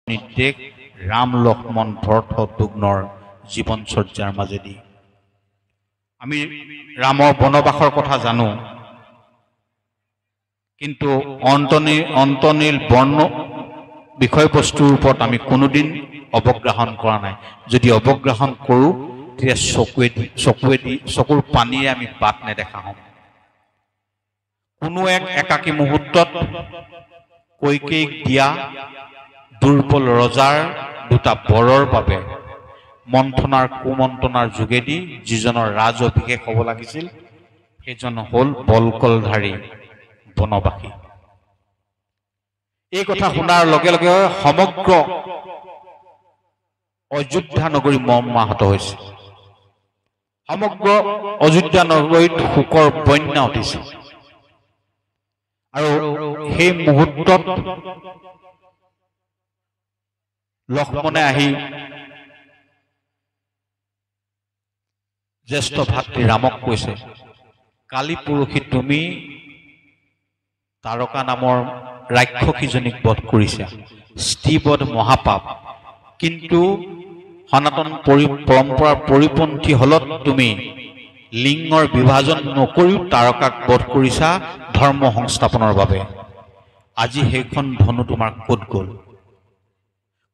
নিৰ্দেশ ৰাম লক্ষ্মণ ভৰত শত্ৰুঘ্নৰ জীৱনচৰ্যাৰ মাজেদি আমি ৰামৰ বনবাসৰ কথা জানো, কিন্তু অন্তনীল বৰ্ণ বিষয়বস্তুৰ ওপৰত আমি কোনোদিন অৱগ্ৰহণ কৰা নাই। যদি অৱগ্ৰহণ কৰোঁ তেতিয়া চকুৰ পানীৰে আমি বাট নেদেখা হ'ম। কোনো এক একাকী মুহূৰ্তত কৈকেয়ীক দিয়া দুৰ্বল ৰজাৰ দুটা বৰৰ বাবে মন্থনাৰ কুমন্ত্ৰণাৰ যোগেদি যিজনৰ ৰাজ অভিষেক হ'ব লাগিছিল সেইজন হ'ল বলকলধাৰী বনবাসী। এই কথা শুনাৰ লগে লগে সমগ্ৰ অযোধ্যা নগৰী মৰ্মাহত হৈছে। সমগ্ৰ অযোধ্যা নগৰীত শোকৰ বন্যা উঠিছে। আৰু সেই মুহূৰ্তত লক্ষ্মণে আহি জ্যেষ্ঠ ভাতৃ ৰামক কৈছে, কালি পৰহি তুমি তাৰকা নামৰ ৰাক্ষসীজনীক বধ কৰিছা। স্ত্ৰীবধ মহাপাপ, কিন্তু সনাতন পৰম্পৰাৰ পৰিপন্থী হলত তুমি লিংগৰ বিভাজন নকৰিও তাৰকাক বধ কৰিছা ধৰ্ম সংস্থাপনৰ বাবে। আজি সেইখন ধনু তোমাৰ ক'ত গ'ল?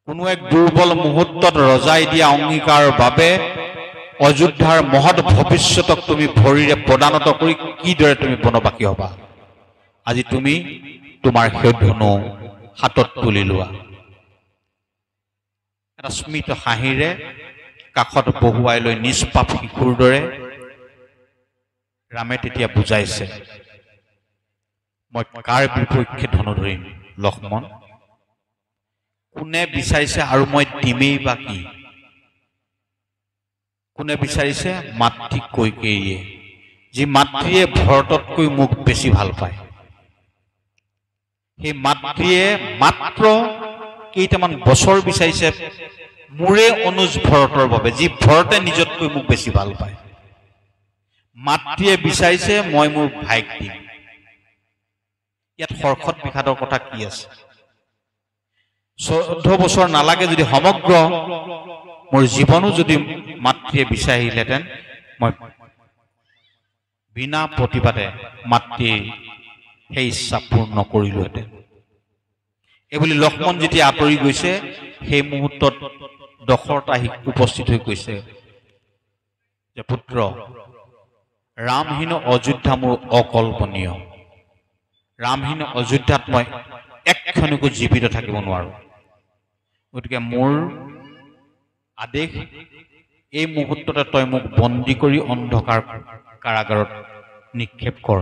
কোনো এক দুৰ্বল মুহূৰ্তত ৰজাই দিয়া অংগীকাৰৰ বাবে অযোধ্যাৰ মহৎ ভৱিষ্যতক তুমি ভৰিৰে প্ৰদানত কৰি কিদৰে তুমি বনবাসী হবা? আজি তুমি তোমাৰ সেই ধনু হাতত তুলি লোৱা। এটা স্মিত হাঁহিৰে কাষত বহুৱাই লৈ নিষ্পাপ শিশুৰ দৰে ৰামে তেতিয়া বুজাইছে, মই কাৰ বিপক্ষে ধনু ধৰিম লক্ষ্মণ? কোনে বিচাৰিছে আৰু মই দিমেই বা কি? কোনে বিচাৰিছে? মাতৃ কৈকেয়ীয়ে, যি মাতৃয়ে ভৰততকৈ মোক বেছি ভাল পায়। সেই মাতৃয়ে মাত্ৰ কেইটামান বছৰ বিচাৰিছে মোৰে অনুজ ভৰতৰ বাবে, যি ভৰতে নিজতকৈ মোক বেছি ভাল পায়। মাতৃয়ে বিচাৰিছে মই মোৰ ভাইক দিম। ইয়াত হৰ্ষত বিষাদৰ কথা কি আছে? 14 বছৰ নালাগে যদি সমগ্ৰ মোৰ জীৱনো যদি মাতৃয়ে বিচাৰিলেহেঁতেন, মই বিনা প্ৰতিবাদে মাতৃৰ সেই ইচ্ছা পূৰ্ণ কৰিলোহেঁতেন। এইবুলি লক্ষ্মণ যেতিয়া আঁতৰি গৈছে, সেই মুহূৰ্তত দশৰথ আহি উপস্থিত হৈ কৈছে যে পুত্ৰ, ৰামহীন অযোধ্যা মোৰ অকল্পনীয়। ৰামহীন অযোধ্যাত মই একক্ষণিকো জীৱিত থাকিব নোৱাৰো। গতিকে মোৰ আদেশ, এই মুহূৰ্ততে তই মোক বন্দী কৰি অন্ধকাৰ কাৰাগাৰত নিক্ষেপ কৰ।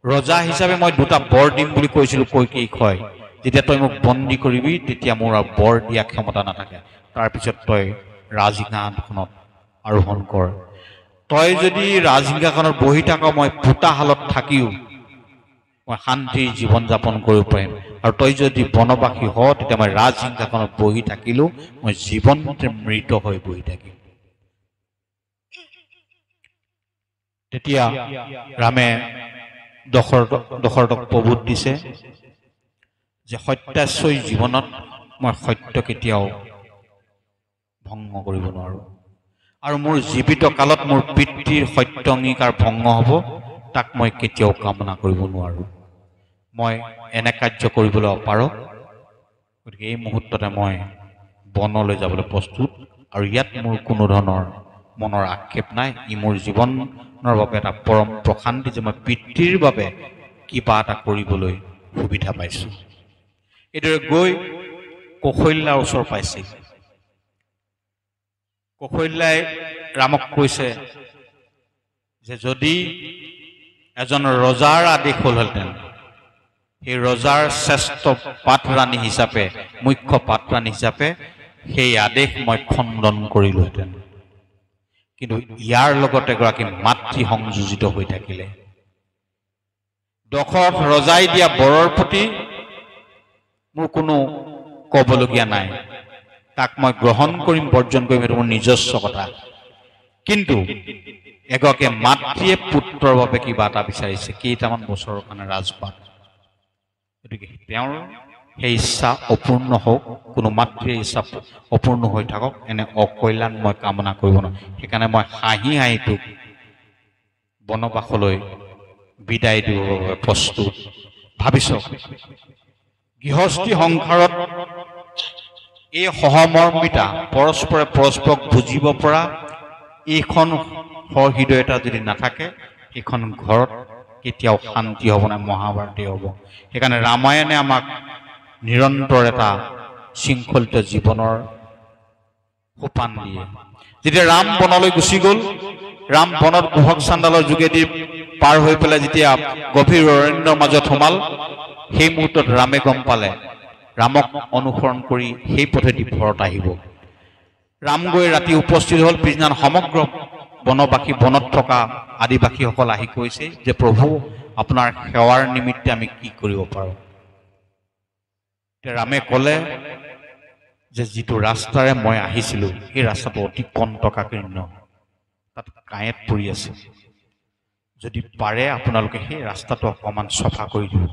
ৰজা হিচাপে মই দুটা বৰ দিম বুলি কৈছিলো কৈকেয়ীক, হয়। যেতিয়া তই মোক বন্দী কৰিবি তেতিয়া মোৰ আৰু বৰ দিয়া ক্ষমতা নাথাকে। তাৰপিছত তই ৰাজসিংহাসনখনত আৰোহণ কৰ। তই যদি ৰাজসিংহাসনত বহি থাক, মই ভোটাশালত থাকিও মই শান্তিৰ জীৱন যাপন কৰিব পাৰিম। আৰু তই যদি বনবাসী হ, তেতিয়া মই ৰাজসিংহাসনত বহি থাকিলেও মই জীৱনতে মৃত হৈ বহি থাকিম। তেতিয়া ৰামে দশৰথক প্ৰবোধ দিছে যে সত্যাশ্বয়ী জীৱনত মই সত্য কেতিয়াও ভংগ কৰিব নোৱাৰো। আৰু মোৰ জীৱিত কালত মোৰ পিতৃৰ সত্য অংগীকাৰ ভংগ হ'ব, তাক মই কেতিয়াও কামনা কৰিব নোৱাৰো। মই এনে কাৰ্য কৰিবলৈ অপাৰগ। গতিকে এই মুহূৰ্ততে মই বনলৈ যাবলৈ প্ৰস্তুত। আৰু ইয়াত মোৰ কোনো ধৰণৰ মনৰ আক্ষেপ নাই। ই মোৰ জীৱনৰ বাবে এটা পৰম প্ৰশান্তি যে মই পিতৃৰ বাবে কিবা এটা কৰিবলৈ সুবিধা পাইছো। এইদৰে গৈ কৌশল্যাৰ ওচৰ পাইছিল। কৌশল্যাই ৰামক কৈছে যে যদি এজন ৰজাৰ আদেশ হ'লহেঁতেন, সেই ৰজাৰ শ্ৰেষ্ঠ পাটৰাণী হিচাপে, মুখ্য পাটৰাণী হিচাপে সেই আদেশ মই খণ্ডন কৰিলোহেঁতেন। কিন্তু ইয়াৰ লগতে এগৰাকী মাতৃ সংযোজিত হৈ থাকিলে। দশৰথ ৰজাই দিয়া বৰৰ প্ৰতি মোৰ কোনো ক'বলগীয়া নাই। তাক মই গ্ৰহণ কৰিম, বৰ্জন কৰিম, সেইটো মোৰ নিজস্ব কথা। কিন্তু এগৰাকী মাতৃয়ে পুত্ৰৰ বাবে কিবা এটা বিচাৰিছে, কেইটামান বছৰৰ কাৰণে ৰাজপাট। গতিকে তেওঁৰ সেই ইচ্ছা অপূৰ্ণ হওক, কোনো মাতৃৰ ইচ্ছা অপূৰ্ণ হৈ থাকক, এনে অকল্যাণ মই কামনা কৰিব নোৱাৰোঁ। সেইকাৰণে মই হাঁহি হাঁহি তোক বনবাসলৈ বিদায় দিবৰ বাবে প্ৰস্তুত। ভাবিছ গৃহস্থী সংসাৰত এই সহমৰ্মিতা, পৰস্পৰে পৰস্পৰক বুজিব পৰা এইখন সহৃদয়তা যদি নাথাকে, সেইখন ঘৰত কেতিয়াও শান্তি হ'ব নাই, মহাভাৰতেই হ'ব। সেইকাৰণে ৰামায়ণে আমাক নিৰন্তৰ এটা শৃংখলিত জীৱনৰ সোপান দিয়ে। যেতিয়া ৰাম বনলৈ গুচি গ'ল, ৰাম বনত কুহক চাণ্ডালৰ যোগেদি পাৰ হৈ পেলাই যেতিয়া গভীৰ অৰণ্যৰ মাজত সোমাল, সেই মুহূৰ্তত ৰামে গম পালে ৰামক অনুসৰণ কৰি সেই পথেদি ভৰত আহিব। ৰাম গৈ ৰাতি উপস্থিত হ'ল। পিছদিনা সমগ্ৰ বনবাসী, বনত থকা আদিবাসীসকল আহি কৈছে যে প্ৰভু, আপোনাৰ সেৱাৰ নিমিত্তে আমি কি কৰিব পাৰোঁ? ৰামে ক'লে যে যিটো ৰাস্তাৰে মই আহিছিলোঁ, সেই ৰাস্তাটো অতি কণ্টকাকীৰ্ণ, তাত কাঁইট পৰি আছে, যদি পাৰে আপোনালোকে সেই ৰাস্তাটো অকণমান চফা কৰি দিব।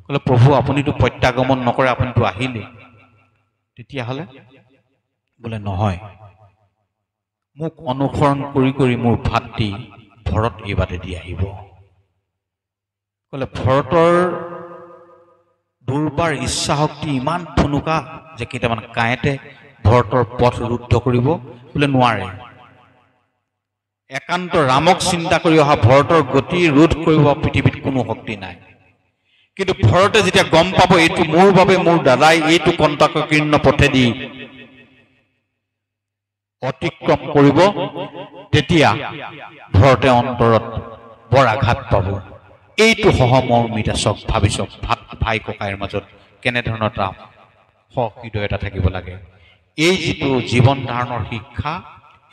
ক'লে প্ৰভু, আপুনিতো প্ৰত্যাগমন নকৰে, আপুনিতো আহিলেই। তেতিয়াহ'লে বোলে নহয়, মোক অনুসৰণ কৰি কৰি মোৰ ভাতৃ ভৰত এই বাটেদি আহিব। ক'লে ভৰতৰ দুৰ্বাৰ ইচ্ছা শক্তি ইমান ঠুনুকা যে কেইটামান কাঁইটে ভৰতৰ পথ ৰুদ্ধ কৰিব? বোলে নোৱাৰে। একান্ত ৰামক চিন্তা কৰি অহা ভৰতৰ গতি ৰোধ কৰিব পৃথিৱীত কোনো শক্তি নাই। কিন্তু ভৰতে যেতিয়া গম পাব এইটো মোৰ বাবে মোৰ দাদাই এইটো কণ্টকাকীৰ্ণ পথেদি অতিক্ৰম কৰিব, তেতিয়া ভৰতে অন্তৰত বৰ আঘাত পাব। এইটো সহমৰ্মিতা, চক ভাবি চক, ভাই ককাইৰ মাজত কেনেধৰণৰ এটা সহৃদয়তা থাকিব লাগে। এই যিটো জীৱন ধাৰণৰ শিক্ষা,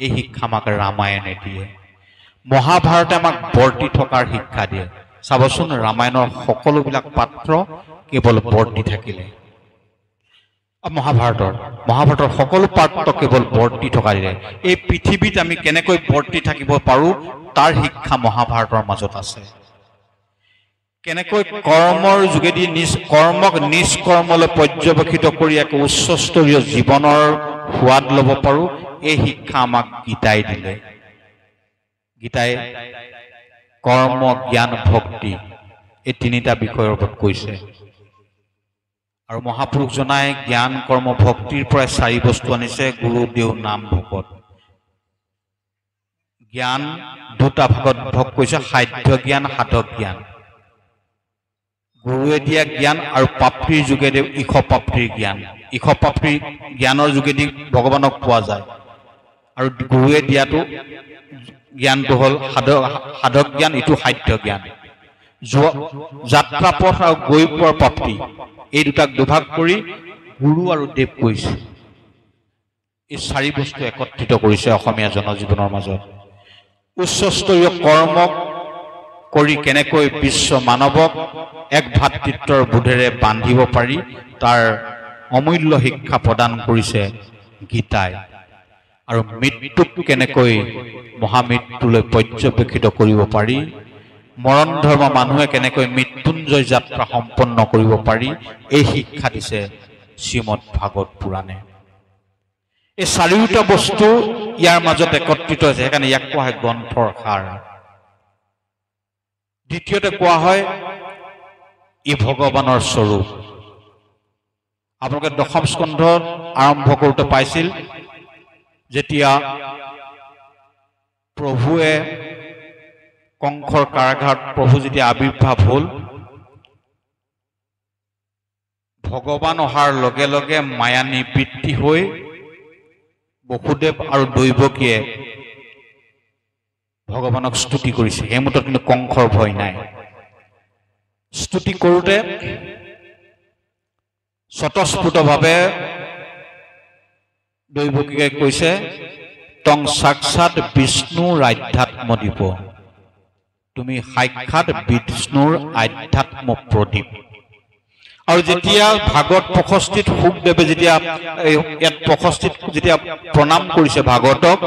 এই শিক্ষা আমাক ৰামায়ণে দিয়ে। মহাভাৰতে আমাক বৰ্তি থকাৰ শিক্ষা দিয়ে। চাবচোন, ৰামায়ণৰ সকলোবিলাক পাত্ৰ কেৱল বৰ্তি থাকিলে। মহাভাৰতৰ সকলো পাত্ৰ কেৱল বৰ্তি থকা দিলে। এই পৃথিৱীত আমি কেনেকৈ বৰ্তি থাকিব পাৰোঁ, তাৰ শিক্ষা মহাভাৰতৰ মাজত আছে। কেনেকৈ কৰ্মৰ যোগেদি কৰ্মক নিষ্কৰ্মলৈ পৰ্যবেক্ষিত কৰি এক উচ্চস্তৰীয় জীৱনৰ সোৱাদ ল'ব পাৰোঁ, এই শিক্ষা আমাক গীতাই দিলে। গীতাই কৰ্ম, জ্ঞান, ভক্তি এই তিনিটা বিষয়ৰ ওপৰত কৈছে। আৰু মহাপুৰুষজনাই জ্ঞান, কৰ্ম, ভক্তিৰ পৰাই 4 বস্তু আনিছে: গুৰু, দেও, নাম, ভকত। জ্ঞান দুটা ভাগত ভগ কৰিছে: সাধ্য জ্ঞান, সাধক জ্ঞান। গুৰুৱে দিয়া জ্ঞান আৰু প্ৰাপ্তিৰ যোগেদি ঈশপ্ৰাপ্তিৰ জ্ঞান। ঈশপ্ৰাপ্তিৰ জ্ঞানৰ যোগেদি ভগৱানক পোৱা যায়, আৰু গুৰুৱে দিয়াটো জ্ঞানটো হ'ল সাধক জ্ঞান, ইটো সাধ্য জ্ঞান। যাত্ৰা পথ আৰু গৈ পোৱাৰ প্ৰাপ্তি, এই দুটাক দুভাগ কৰি গুৰু আৰু দেৱ কৈছে। এই 4 বস্তু একত্ৰিত কৰিছে অসমীয়া জনজীৱনৰ মাজত। উচ্চস্তৰীয় কৰ্মক কৰি কেনেকৈ বিশ্ব মানৱক এক ভাতৃত্বৰ বোধেৰে বান্ধিব পাৰি, তাৰ অমূল্য শিক্ষা প্ৰদান কৰিছে গীতাই। আৰু মৃত্যুক কেনেকৈ মহামৃত্যুলৈ পৰ্যবেক্ষিত কৰিব পাৰি, মৰণ ধৰ্ম মানুহে কেনেকৈ মৃত্যুঞ্জয় যাত্ৰা সম্পন্ন কৰিব পাৰি, এই শিক্ষা দিছে শ্ৰীমদ ভাগৱত পুৰাণে। এই 4টা বস্তু ইয়াৰ মাজত একত্ৰিত হৈছে, সেইকাৰণে ইয়াক কোৱা হয় গ্ৰন্থৰ সাৰ। দ্বিতীয়তে কোৱা হয় ই ভগৱানৰ স্বৰূপ। আপোনালোকে 10ম স্কন্ধত আৰম্ভ কৰোঁতে পাইছিল, যেতিয়া প্ৰভুৱে কংসৰ কাৰাগাৰত প্ৰভু যেতিয়া আৱিৰ্ভাৱ হ'ল, ভগৱান অহাৰ লগে লগে মায়া নিবৃত্তি হৈ বসুদেৱ আৰু দৈৱকীয়ে ভগৱানক স্তুতি কৰিছে। সেই মুহূৰ্তত কিন্তু কংসৰ ভয় নাই। স্তুতি কৰোঁতে স্বতঃস্ফূৰ্তভাৱে দৈৱকীয়ে কৈছে, তং সাক্ষাৎ বিষ্ণুৰ আধ্যাত্মদীপ, তুমি সাক্ষাৎ বিষ্ণুৰ আধ্যাত্ম প্ৰদীপ। আৰু যেতিয়া ভাগৱত 65ত শুকদেৱে যেতিয়া ইয়াত 65ত যেতিয়া প্ৰণাম কৰিছে ভাগৱতক,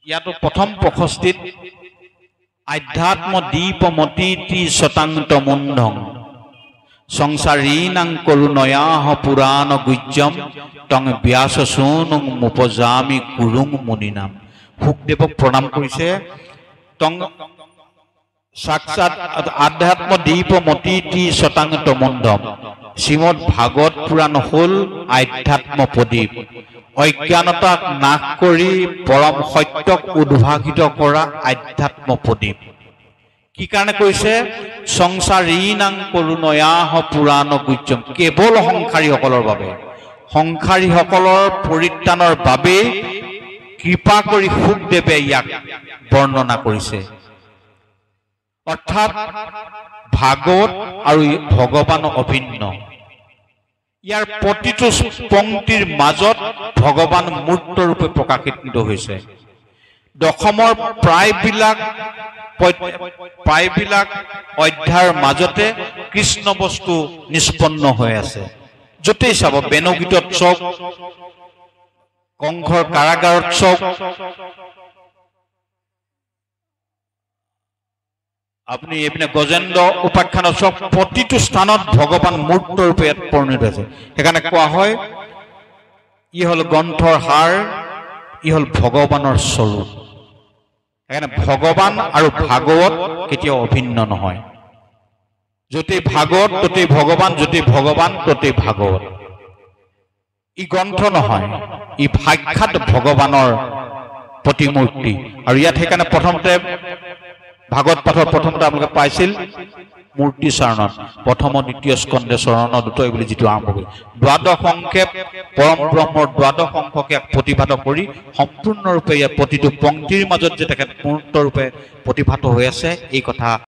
ইয়াতো প্ৰথম প্ৰশস্তিত আধ্যাত্ম দীপমতীতি শতাংত মুণ্ডং সংসাৰীণাং কৰুণয়াহ পুৰাণ গুজ্জম তং ব্যাস সোনুং মুপজামি গুৰুং মুনিনাম। শুকদেৱক প্ৰণাম কৰিছে। তং সাক্ষাৎ আধ্যাত্ম দীপমতীতি শতাংত মুণ্ডম। শ্ৰীমদ ভাগৱত পুৰাণ হ'ল আধ্যাত্ম প্ৰদীপ। অজ্ঞানতাক নাশ কৰি পৰম সত্যক উদ্ভাসিত কৰা আধ্যাত্ম প্ৰদীপ। কি কাৰণে কৈছে? সংসাৰীণাং কৰুণয়াহ পুৰাণ গুজ্জম। কেৱল সংসাৰীসকলৰ বাবে, সংসাৰীসকলৰ পৰিত্ৰাণৰ বাবে কৃপা কৰি শুকদেৱে ইয়াক বৰ্ণনা কৰিছে। অৰ্থাৎ ভাগৱত আৰু ভগৱান অভিন্ন। ইয়াৰ প্ৰতিটো পংক্তিৰ মাজত ভগৱান মূৰ্তৰূপে প্ৰকাশিত হৈছে। দশমৰ প্ৰায়বিলাক অধ্যায়ৰ মাজতে কৃষ্ণ বস্তু নিষ্পন্ন হৈ আছে। য'তেই চাব, বেণুগীতত চাওক, কংসৰ কাৰাগাৰত চাওক, আপুনি এইপিনে গজেন্দ্ৰ উপাখ্যানত চাওক, প্ৰতিটো স্থানত ভগৱান মূৰ্তৰূপে ইয়াত পৰিণত হৈছে। সেইকাৰণে কোৱা হয় ই হ'ল গ্ৰন্থৰ সাৰ, ই হ'ল ভগৱানৰ স্বৰূপ। সেইকাৰণে ভগৱান আৰু ভাগৱত কেতিয়াও অভিন্ন নহয়। য'তেই ভাগৱত ততেই ভগৱান, য'তেই ভগৱান ততেই ভাগৱত। ই গ্ৰন্থ নহয়, ই সাক্ষাৎ ভগৱানৰ প্ৰতিমূৰ্তি। আৰু ইয়াত সেইকাৰণে প্ৰথমতে ভাগৱত পাঠৰ প্ৰথমতে আপোনালোকে পাইছিল মূৰ্তি চৰণত, প্ৰথম দ্বিতীয় স্কন্ধে চৰণ দুটই বুলি যিটো আৰম্ভ কৰি দ্বাদশ সংক্ষেপ পৰম ব্ৰহ্মৰ দ্বাদশ অংশকে প্ৰতিভাত কৰি সম্পূৰ্ণৰূপে ইয়াৰ প্ৰতিটো পংক্তিৰ মাজত যে তেখেত মূৰ্তৰূপে প্ৰতিভাত হৈ আছে, এই কথা